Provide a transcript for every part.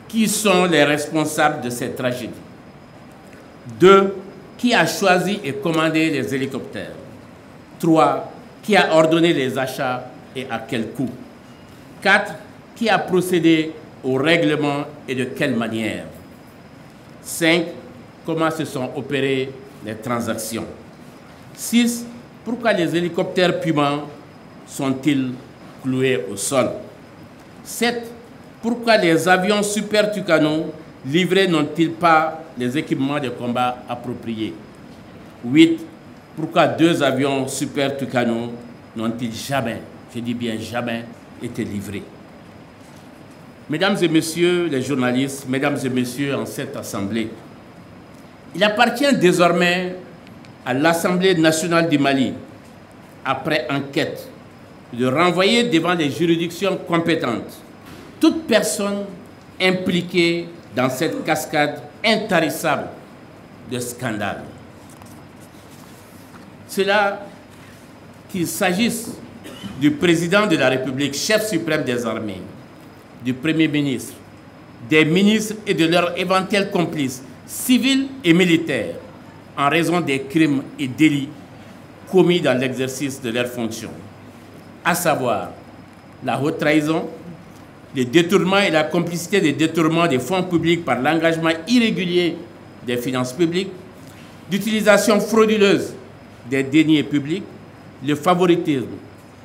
Qui sont les responsables de cette tragédie? 2. Qui a choisi et commandé les hélicoptères? 3. Qui a ordonné les achats et à quel coût? 4. Qui a procédé au règlement et de quelle manière? 5. Comment se sont opérées les transactions? 6. Pourquoi les hélicoptères Puma sont-ils cloués au sol? 7. Pourquoi les avions Super Tucano livrés n'ont-ils pas les équipements de combat appropriés? 8. Pourquoi 2 avions Super Tucano n'ont-ils jamais, je dis bien jamais, été livrés? Mesdames et messieurs les journalistes, mesdames et messieurs en cette assemblée, il appartient désormais à l'Assemblée nationale du Mali, après enquête, de renvoyer devant les juridictions compétentes toute personne impliquée dans cette cascade intarissable de scandales. Cela qu'il s'agisse du président de la République, chef suprême des armées, du Premier ministre, des ministres et de leurs éventuels complices, civils et militaires, en raison des crimes et délits commis dans l'exercice de leurs fonctions, à savoir la haute trahison, le détournement et la complicité des détournements des fonds publics par l'engagement irrégulier des finances publiques, l'utilisation frauduleuse des deniers publics, le favoritisme,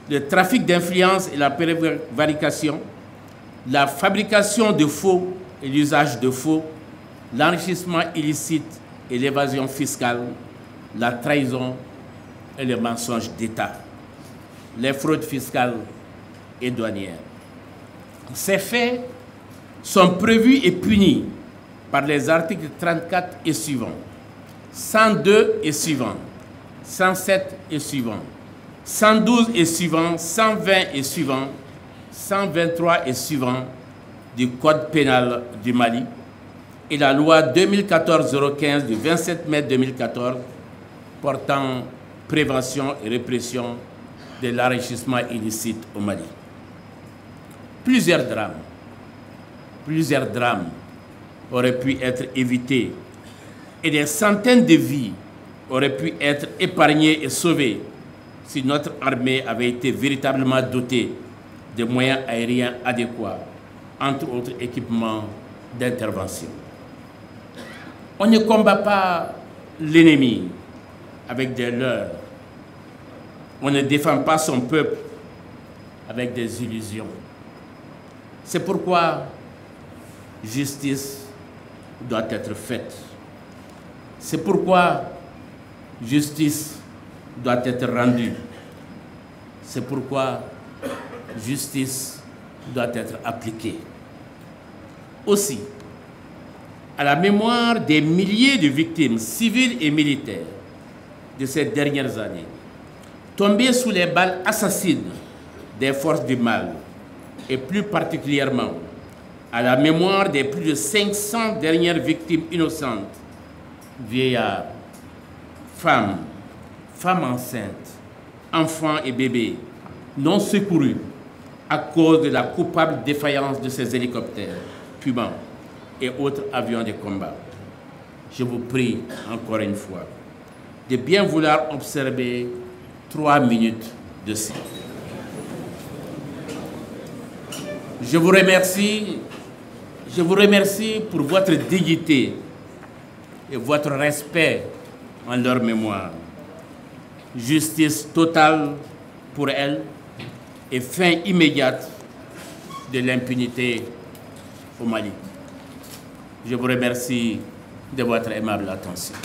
le trafic d'influence et la prévarication, la fabrication de faux et l'usage de faux, l'enrichissement illicite et l'évasion fiscale, la trahison et le mensonge d'État, les fraudes fiscales et douanières. Ces faits sont prévus et punis par les articles 34 et suivants, 102 et suivants, 107 et suivants, 112 et suivants, 120 et suivants, 123 et suivants du Code pénal du Mali et la loi 2014-015 du 27 mai 2014 portant prévention et répression de l'enrichissement illicite au Mali. Plusieurs drames auraient pu être évités et des centaines de vies auraient pu être épargnées et sauvées si notre armée avait été véritablement dotée de moyens aériens adéquats, entre autres équipements d'intervention. On ne combat pas l'ennemi avec des leurres. On ne défend pas son peuple avec des illusions. C'est pourquoi justice doit être faite. C'est pourquoi justice doit être rendue. C'est pourquoi justice doit être appliquée. Aussi, à la mémoire des milliers de victimes civiles et militaires de ces dernières années, tombées sous les balles assassines des forces du mal, et plus particulièrement à la mémoire des plus de 500 dernières victimes innocentes, vieillards, femmes enceintes, enfants et bébés non secourus à cause de la coupable défaillance de ces hélicoptères, Puma et autres avions de combat. Je vous prie encore une fois de bien vouloir observer 3 minutes de silence. Je vous remercie pour votre dignité et votre respect en leur mémoire. Justice totale pour elles et fin immédiate de l'impunité au Mali. Je vous remercie de votre aimable attention.